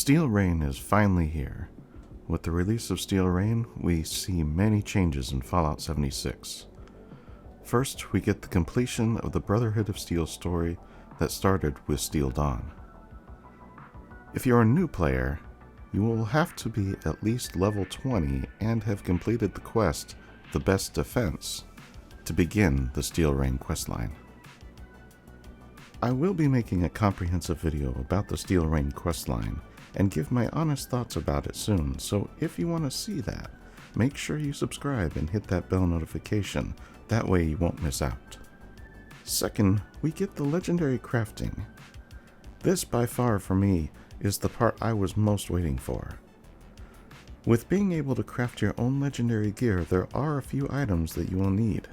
Steel Rain is finally here. With the release of Steel Rain, we see many changes in Fallout 76. First, we get the completion of the Brotherhood of Steel story that started with Steel Dawn. If you're a new player, you will have to be at least level 20 and have completed the quest, The Best Defense, to begin the Steel Rain questline. I will be making a comprehensive video about the Steel Rain questline and give my honest thoughts about it soon, so if you want to see that, make sure you subscribe and hit that bell notification, that way you won't miss out. Second, we get the legendary crafting. This by far for me is the part I was most waiting for. With being able to craft your own legendary gear, there are a few items that you will need.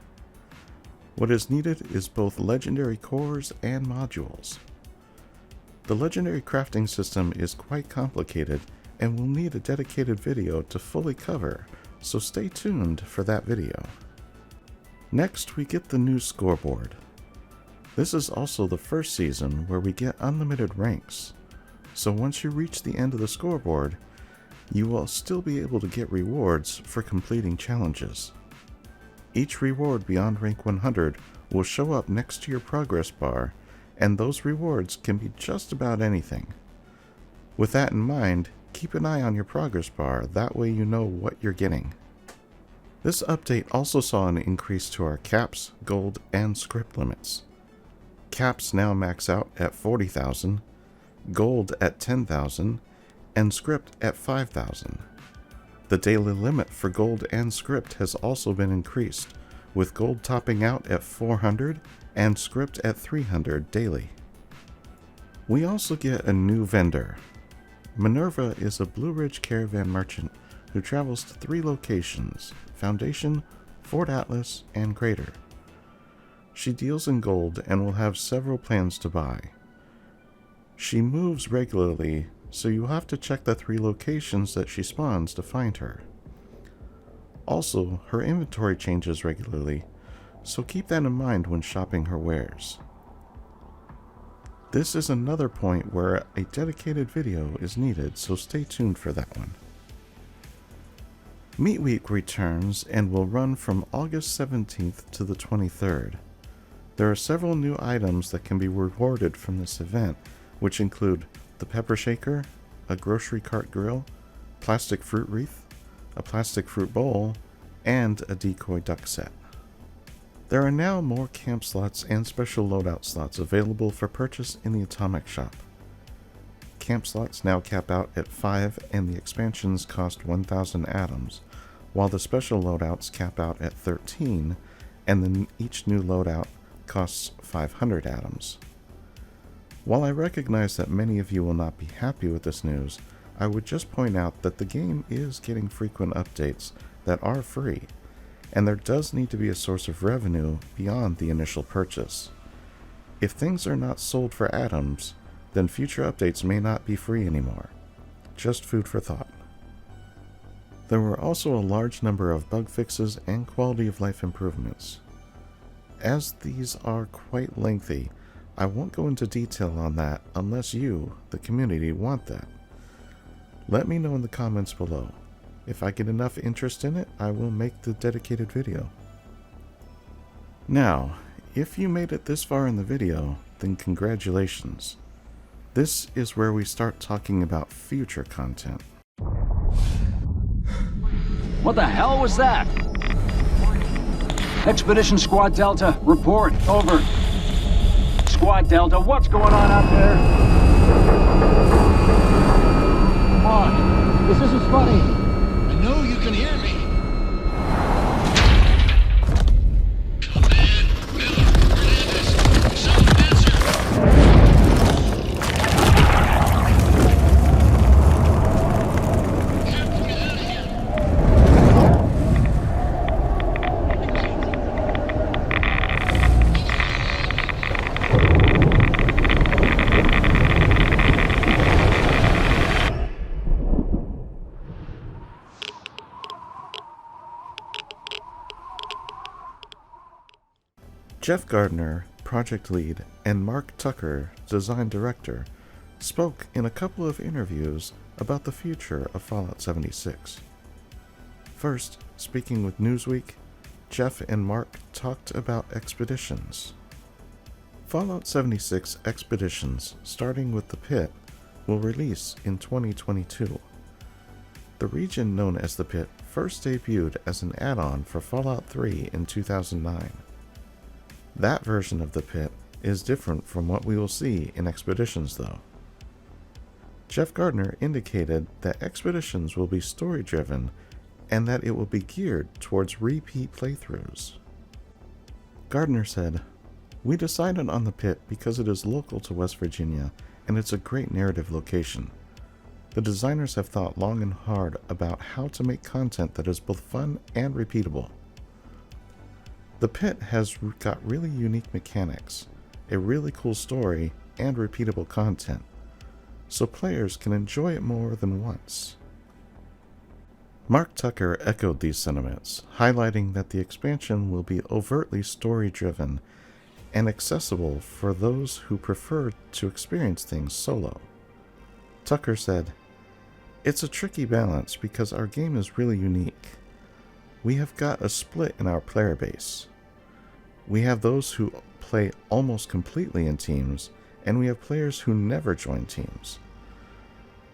What is needed is both legendary cores and modules. The legendary crafting system is quite complicated and will need a dedicated video to fully cover, so stay tuned for that video. Next, we get the new scoreboard. This is also the first season where we get unlimited ranks, so once you reach the end of the scoreboard, you will still be able to get rewards for completing challenges. Each reward beyond rank 100 will show up next to your progress bar, and those rewards can be just about anything. With that in mind, keep an eye on your progress bar, that way you know what you're getting. This update also saw an increase to our caps, gold, and script limits. Caps now max out at 40,000, gold at 10,000, and script at 5,000. The daily limit for gold and script has also been increased, with gold topping out at 400 and script at 300 daily. We also get a new vendor. Minerva is a Blue Ridge caravan merchant who travels to 3 locations: Foundation, Fort Atlas, and Crater. She deals in gold and will have several plans to buy. She moves regularly, so you'll have to check the 3 locations that she spawns to find her. Also, her inventory changes regularly, so keep that in mind when shopping her wares. This is another point where a dedicated video is needed, so stay tuned for that one. Meat Week returns and will run from August 17th to the 23rd. There are several new items that can be rewarded from this event, which include the pepper shaker, a grocery cart grill, plastic fruit wreath, a plastic fruit bowl, and a decoy duck set. There are now more camp slots and special loadout slots available for purchase in the Atomic Shop. Camp slots now cap out at 5 and the expansions cost 1,000 atoms, while the special loadouts cap out at 13 and then each new loadout costs 500 atoms. While I recognize that many of you will not be happy with this news, I would just point out that the game is getting frequent updates that are free, and there does need to be a source of revenue beyond the initial purchase. If things are not sold for atoms, then future updates may not be free anymore. Just food for thought. There were also a large number of bug fixes and quality of life improvements. As these are quite lengthy, I won't go into detail on that unless you, the community, want that. Let me know in the comments below. If I get enough interest in it, I will make the dedicated video. Now, if you made it this far in the video, then congratulations. This is where we start talking about future content. What the hell was that? Expedition Squad Delta, report, over. Squad Delta, what's going on out there? Come on, this isn't funny. I know you can hear me. Command, Miller, Hernandez, self-answer. We have to get out of here. Jeff Gardiner, project lead, and Mark Tucker, design director, spoke in a couple of interviews about the future of Fallout 76. First, speaking with Newsweek, Jeff and Mark talked about expeditions. Fallout 76 Expeditions, starting with the Pit, will release in 2022. The region known as the Pit first debuted as an add-on for Fallout 3 in 2009. That version of the Pit is different from what we will see in Expeditions, though. Jeff Gardiner indicated that Expeditions will be story-driven and that it will be geared towards repeat playthroughs. Gardiner said, "We decided on the Pit because it is local to West Virginia and it's a great narrative location. The designers have thought long and hard about how to make content that is both fun and repeatable. The Pit has got really unique mechanics, a really cool story, and repeatable content, so players can enjoy it more than once." Mark Tucker echoed these sentiments, highlighting that the expansion will be overtly story-driven and accessible for those who prefer to experience things solo. Tucker said, "It's a tricky balance because our game is really unique. We have got a split in our player base. We have those who play almost completely in teams, and we have players who never join teams.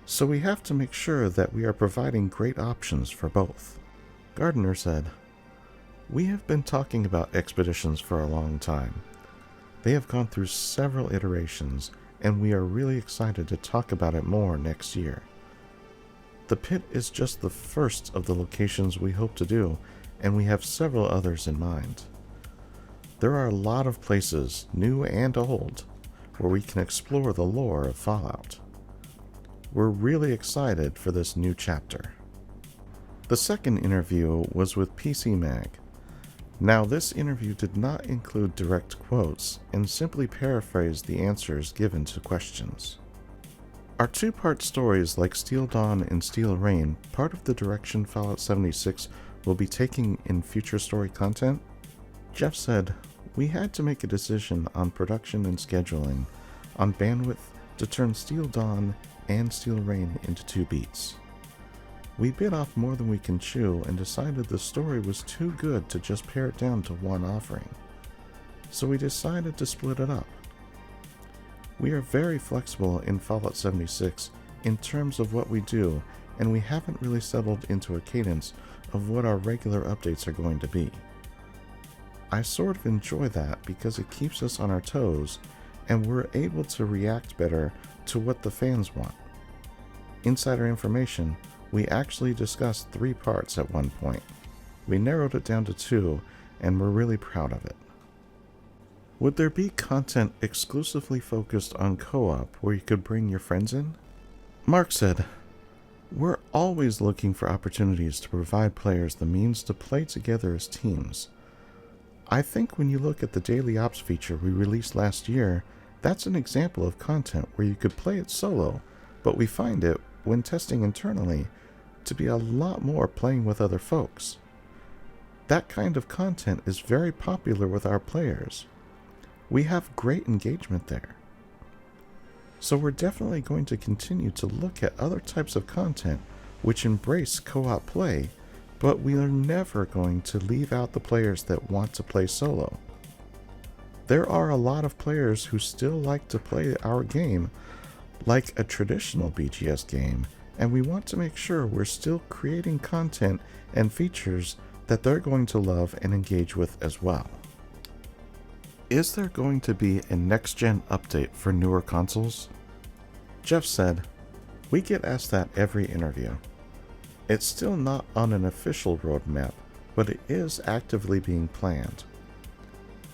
So we have to make sure that we are providing great options for both." Gardiner said, "We have been talking about Expeditions for a long time. They have gone through several iterations, and we are really excited to talk about it more next year. The Pit is just the first of the locations we hope to do, and we have several others in mind. There are a lot of places, new and old, where we can explore the lore of Fallout. We're really excited for this new chapter." The second interview was with PC Mag. Now, this interview did not include direct quotes and simply paraphrased the answers given to questions. Are two-part stories like Steel Dawn and Steel Rain part of the direction Fallout 76 will be taking in future story content? Jeff said, "We had to make a decision on production and scheduling, on bandwidth to turn Steel Dawn and Steel Rain into 2 beats. We bit off more than we can chew and decided the story was too good to just pare it down to one offering. So we decided to split it up. We are very flexible in Fallout 76 in terms of what we do, and we haven't really settled into a cadence of what our regular updates are going to be. I sort of enjoy that because it keeps us on our toes, and we're able to react better to what the fans want. Insider information, we actually discussed 3 parts at one point. We narrowed it down to 2, and we're really proud of it." Would there be content exclusively focused on co-op where you could bring your friends in? Mark said, "We're always looking for opportunities to provide players the means to play together as teams. I think when you look at the Daily Ops feature we released last year, that's an example of content where you could play it solo, but we find it, when testing internally, to be a lot more playing with other folks. That kind of content is very popular with our players. We have great engagement there. So we're definitely going to continue to look at other types of content which embrace co-op play, but we are never going to leave out the players that want to play solo. There are a lot of players who still like to play our game like a traditional BGS game, and we want to make sure we're still creating content and features that they're going to love and engage with as well." Is there going to be a next-gen update for newer consoles? Jeff said, "We get asked that every interview. It's still not on an official roadmap, but it is actively being planned.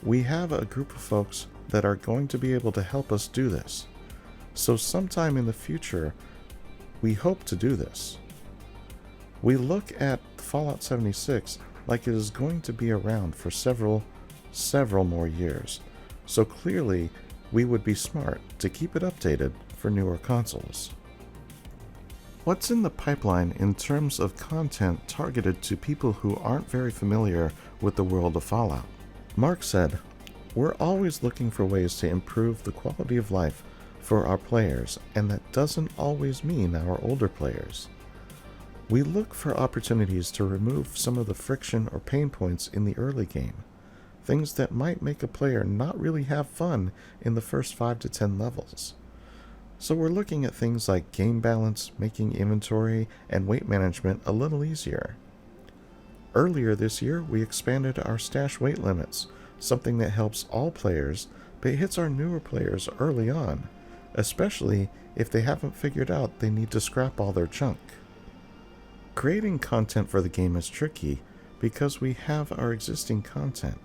We have a group of folks that are going to be able to help us do this. So sometime in the future, we hope to do this. We look at Fallout 76 like it is going to be around for several more years, so clearly we would be smart to keep it updated for newer consoles." What's in the pipeline in terms of content targeted to people who aren't very familiar with the world of Fallout? Mark said, "We're always looking for ways to improve the quality of life for our players, and that doesn't always mean our older players. We look for opportunities to remove some of the friction or pain points in the early game, things that might make a player not really have fun in the first 5 to 10 levels. So we're looking at things like game balance, making inventory and weight management a little easier. Earlier this year, we expanded our stash weight limits, something that helps all players, but hits our newer players early on, especially if they haven't figured out they need to scrap all their junk. Creating content for the game is tricky because we have our existing content.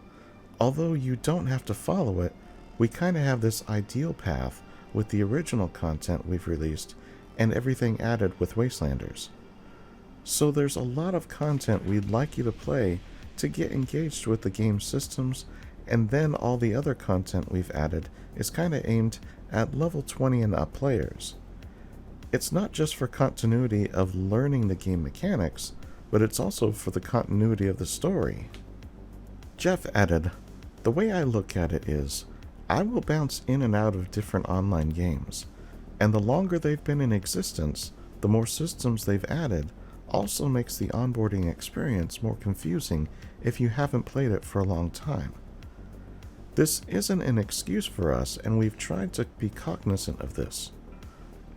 Although you don't have to follow it, we kind of have this ideal path with the original content we've released and everything added with Wastelanders. So there's a lot of content we'd like you to play to get engaged with the game's systems, and then all the other content we've added is kind of aimed at level 20 and up players. It's not just for continuity of learning the game mechanics, but it's also for the continuity of the story. Jeff added, "The way I look at it is, I will bounce in and out of different online games, and the longer they've been in existence, the more systems they've added also makes the onboarding experience more confusing if you haven't played it for a long time. This isn't an excuse for us, and we've tried to be cognizant of this.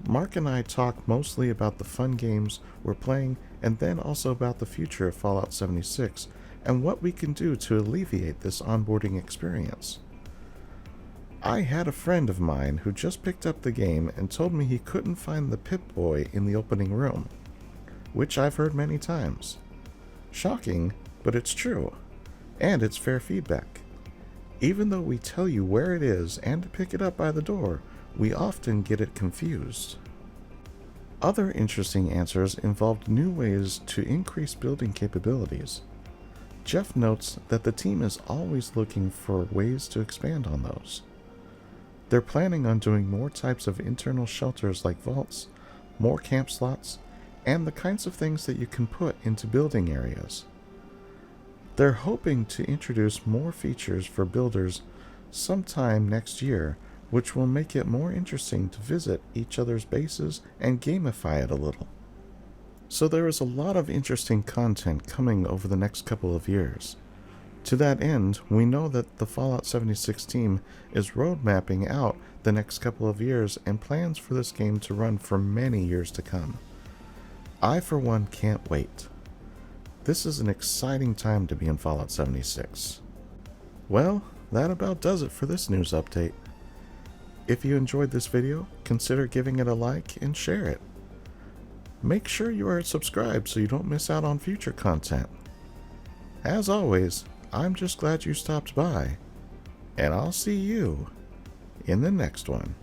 Mark and I talk mostly about the fun games we're playing, and then also about the future of Fallout 76 and what we can do to alleviate this onboarding experience. I had a friend of mine who just picked up the game and told me he couldn't find the Pip-Boy in the opening room, which I've heard many times. Shocking, but it's true, and it's fair feedback. Even though we tell you where it is and to pick it up by the door, we often get it confused." Other interesting answers involved new ways to increase building capabilities. Jeff notes that the team is always looking for ways to expand on those. They're planning on doing more types of internal shelters like vaults, more camp slots, and the kinds of things that you can put into building areas. They're hoping to introduce more features for builders sometime next year, which will make it more interesting to visit each other's bases and gamify it a little. So there is a lot of interesting content coming over the next couple of years. To that end, we know that the Fallout 76 team is road mapping out the next couple of years and plans for this game to run for many years to come. I, for one, can't wait. This is an exciting time to be in Fallout 76. Well, that about does it for this news update. If you enjoyed this video, consider giving it a like and share it. Make sure you are subscribed so you don't miss out on future content. As always, I'm just glad you stopped by, and I'll see you in the next one.